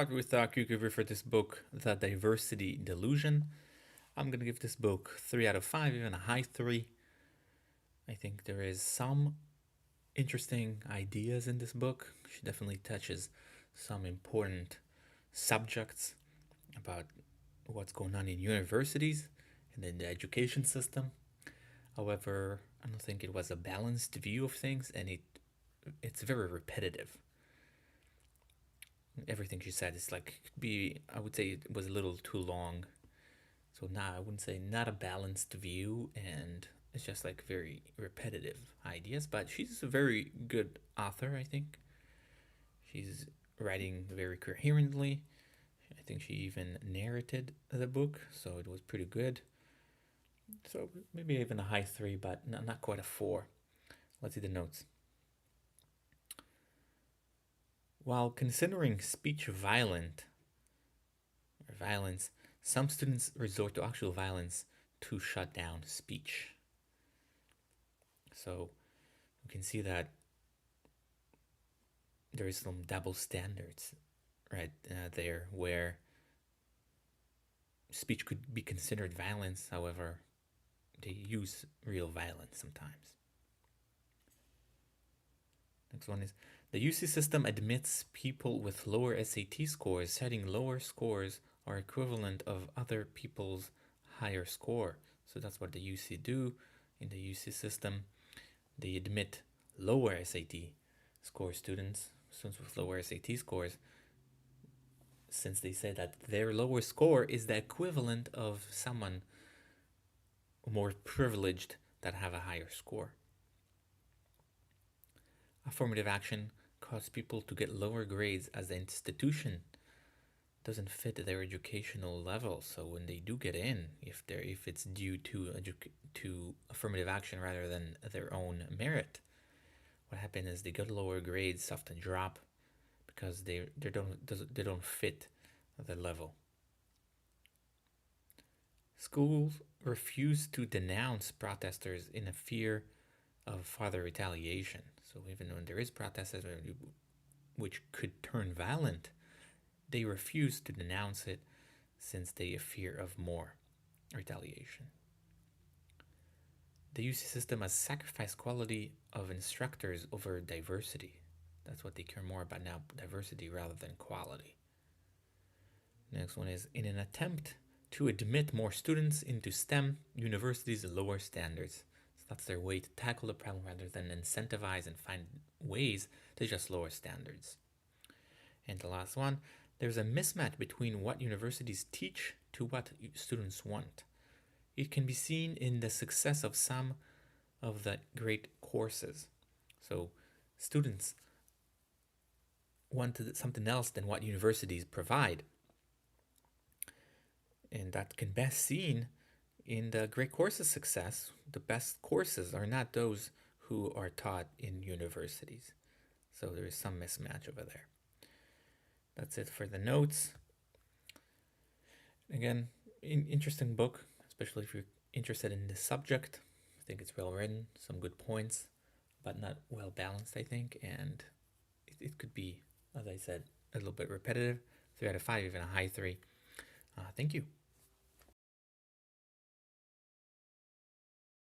Start with a quick review for this book, The Diversity Delusion. I'm going to give this book 3 out of 5, even a high 3. I think there is some interesting ideas in this book. She definitely touches some important subjects about what's going on in universities and in the education system. However, I don't think it was a balanced view of things, and it's very repetitive. Everything she said is like I would say it was a little too long. So I wouldn't say not a balanced view, and it's just like very repetitive ideas. But she's a very good author, I think. She's writing very coherently. I think she even narrated the book, so it was pretty good. So maybe even a high 3, but not quite a 4. Let's see the notes. While considering speech violence, some students resort to actual violence to shut down speech. So we can see that there is some double standards right there, where speech could be considered violence, however, they use real violence sometimes. Next one is, the UC system admits people with lower SAT scores, citing lower scores are equivalent of other people's higher score. So that's what the UC do in the UC system. They admit lower SAT score students with lower SAT scores, since they say that their lower score is the equivalent of someone more privileged that have a higher score. Affirmative action causes people to get lower grades as the institution doesn't fit their educational level. So when they do get in, if it's due to affirmative action rather than their own merit, what happens is they get lower grades, often drop because they don't fit the level. Schools refuse to denounce protesters in a fear of further retaliation. So even when there is protesters which could turn violent, they refuse to denounce it since they fear of more retaliation. The UC system has sacrificed quality of instructors over diversity. That's what they care more about now, diversity rather than quality. Next one is, in an attempt to admit more students into STEM, universities lower standards. So that's their way to tackle the problem rather than incentivize and find ways to just lower standards. And the last one, there's a mismatch between what universities teach to what students want. It can be seen in the success of some of the great courses. So students want something else than what universities provide. And that can best seen in the great courses success. The best courses are not those who are taught in universities. So there is some mismatch over there. That's it for the notes. Again, interesting book, especially if you're interested in this subject. I think it's well written, some good points, but not well balanced, I think. And it could be, as I said, a little bit repetitive. 3 out of 5, even a high 3. Thank you.